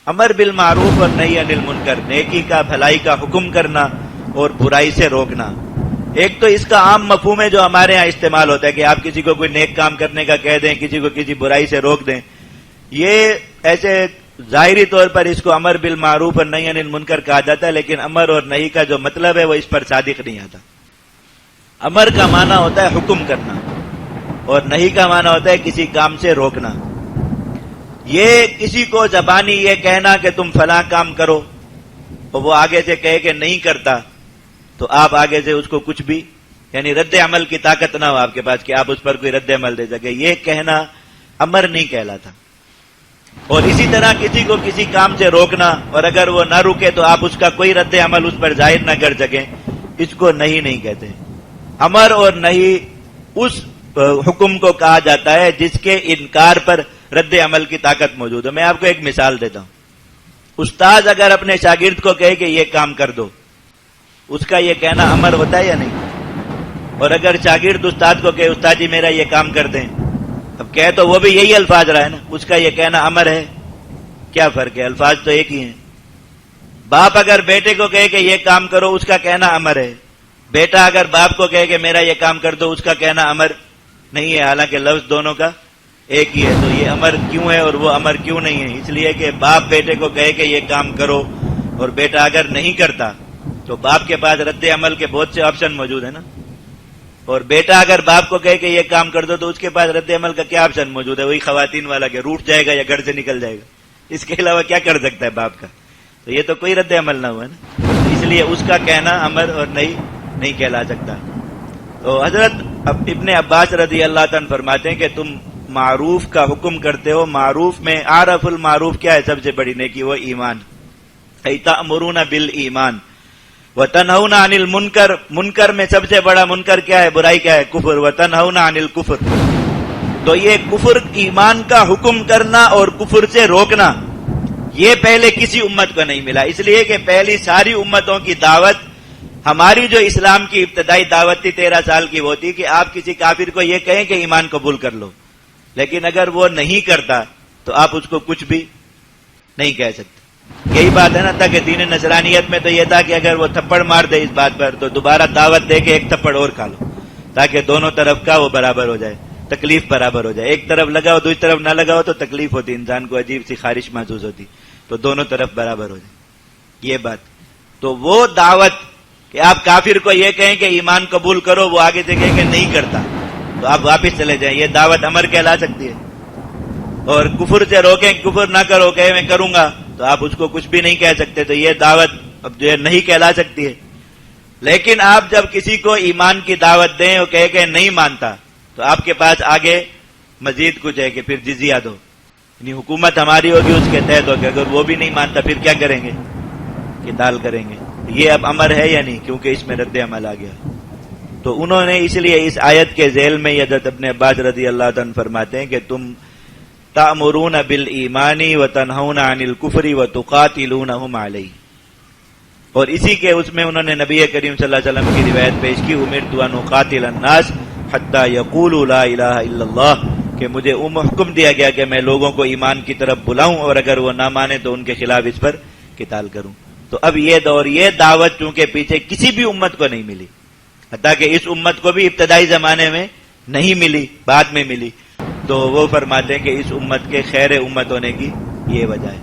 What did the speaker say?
امر بالمعروف اور نہی عن المنکر، نیکی کا بھلائی کا حکم کرنا اور برائی سے روکنا۔ ایک تو اس کا عام مفہوم ہے جو ہمارے ہاں استعمال ہوتا ہے کہ آپ کسی کو کوئی نیک کام کرنے کا کہہ دیں، کسی کو کسی برائی سے روک دیں، یہ ایسے ظاہری طور پر اس کو امر بالمعروف اور نہی عن المنکر کہا جاتا ہے، لیکن امر اور نہی کا جو مطلب ہے وہ اس پر صادق نہیں آتا۔ امر کا معنی ہوتا ہے حکم کرنا اور نہی کا معنی ہوتا ہے کسی کام سے روکنا۔ یہ کسی کو زبانی یہ کہنا کہ تم فلاں کام کرو اور وہ آگے سے کہے کہ نہیں کرتا، تو آپ آگے سے اس کو کچھ بھی، یعنی رد عمل کی طاقت نہ ہو آپ کے پاس کہ آپ اس پر کوئی رد عمل دے سکے، یہ کہنا امر نہیں کہلاتا۔ اور اسی طرح کسی کو کسی کام سے روکنا اور اگر وہ نہ رکے تو آپ اس کا کوئی رد عمل اس پر ظاہر نہ کر سکیں، اس کو نہی نہیں کہتے۔ امر اور نہی اس حکم کو کہا جاتا ہے جس کے انکار پر رد عمل کی طاقت موجود ہے۔ میں آپ کو ایک مثال دیتا ہوں۔ استاد اگر اپنے شاگرد کو کہے کہ یہ کام کر دو، اس کا یہ کہنا امر ہوتا ہے یا نہیں؟ اور اگر شاگرد استاد کو کہے استاد جی میرا یہ کام کر دیں، اب کہے تو وہ بھی یہی الفاظ رہا ہے نا، اس کا یہ کہنا امر ہے؟ کیا فرق ہے؟ الفاظ تو ایک ہی ہیں۔ باپ اگر بیٹے کو کہے کہ یہ کام کرو، اس کا کہنا امر ہے۔ بیٹا اگر باپ کو کہے کہ میرا یہ کام کر دو، اس کا کہنا امر نہیں ہے، حالانکہ لفظ دونوں کا ایک ہی ہے۔ تو یہ امر کیوں ہے اور وہ امر کیوں نہیں ہے؟ اس لیے کہ باپ بیٹے کو کہے کہ یہ کام کرو اور بیٹا اگر نہیں کرتا تو باپ کے پاس رد عمل کے بہت سے آپشن موجود ہیں نا، اور بیٹا اگر باپ کو کہے کہ یہ کام کر دو تو اس کے پاس رد عمل کا کیا آپشن موجود ہے؟ وہی خواتین والا کہ روٹ جائے گا یا گھر سے نکل جائے گا، اس کے علاوہ کیا کر سکتا ہے باپ کا؟ تو یہ تو کوئی رد عمل نہ ہوا نا، اس لیے اس کا کہنا امر اور نہیں کہلا سکتا۔ تو حضرت ابن عباس رضی اللہ عنہ فرماتے ہیں کہ تم معروف کا حکم کرتے ہو، معروف میں عارف المعروف کیا ہے؟ سب سے بڑی نیکی وہ ایمان، تأمرون بالایمان وتنہون عن المنکر، منکر میں سب سے بڑا منکر کیا ہے؟ برائی کیا ہے؟ کفر، وتنہون عن الکفر۔ تو یہ کفر ایمان کا حکم کرنا اور کفر سے روکنا یہ پہلے کسی امت کو نہیں ملا، اس لیے کہ پہلی ساری امتوں کی دعوت، ہماری جو اسلام کی ابتدائی دعوت تھی 13 سال کی، وہ تھی کہ آپ کسی کافر کو یہ کہیں کہ ایمان قبول کر لو، لیکن اگر وہ نہیں کرتا تو آپ اس کو کچھ بھی نہیں کہہ سکتے۔ یہی بات ہے نا تھا کہ دین نصرانیت میں تو یہ تھا کہ اگر وہ تھپڑ مار دے اس بات پر تو دوبارہ دعوت دے کے ایک تھپڑ اور کھا لو، تاکہ دونوں طرف کا وہ برابر ہو جائے، تکلیف برابر ہو جائے۔ ایک طرف لگا ہو دوسری طرف نہ لگا ہو تو تکلیف ہوتی، انسان کو عجیب سی خارش محسوس ہوتی، تو دونوں طرف برابر ہو جائے، یہ بات۔ تو وہ دعوت کہ آپ کافر کو یہ کہیں کہ ایمان قبول کرو، وہ آگے سے کہیں کہ نہیں کرتا تو آپ واپس چلے جائیں، یہ دعوت امر کہلا سکتی ہے۔ اور کفر سے روکیں، کفر نہ کرو، کہے میں کروں گا، تو آپ اس کو کچھ بھی نہیں کہہ سکتے، تو یہ دعوت اب جو ہے نہیں کہلا سکتی ہے۔ لیکن آپ جب کسی کو ایمان کی دعوت دیں اور کہے کہ نہیں مانتا، تو آپ کے پاس آگے مزید کچھ ہے کہ پھر جزیہ دو، یعنی حکومت ہماری ہوگی اس کے تحت ہوگی، اگر وہ بھی نہیں مانتا پھر کیا کریں گے؟ قتال کریں گے۔ یہ اب امر ہے یا نہیں؟ کیونکہ اس میں رد عمل آ گیا۔ تو انہوں نے اس لیے اس آیت کے ذیل میں حضرت ابن عباس رضی اللہ عنہ فرماتے ہیں کہ تم تأمرون بالایمان وتنہون عن الکفر وتقاتلونہم علیہ، اور اسی کے اس میں انہوں نے نبی کریم صلی اللہ علیہ وسلم کی روایت پیش کی، امرت ان اقاتل الناس حتی یقولوا لا الہ الا اللہ، کہ مجھے حکم دیا گیا کہ میں لوگوں کو ایمان کی طرف بلاؤں اور اگر وہ نہ مانے تو ان کے خلاف اس پر قتال کروں۔ تو اب یہ دور، یہ دعوت چونکہ پیچھے کسی بھی امت کو نہیں ملی، حتیٰ کہ اس امت کو بھی ابتدائی زمانے میں نہیں ملی، بعد میں ملی، تو وہ فرماتے ہیں کہ اس امت کے خیر امت ہونے کی یہ وجہ ہے۔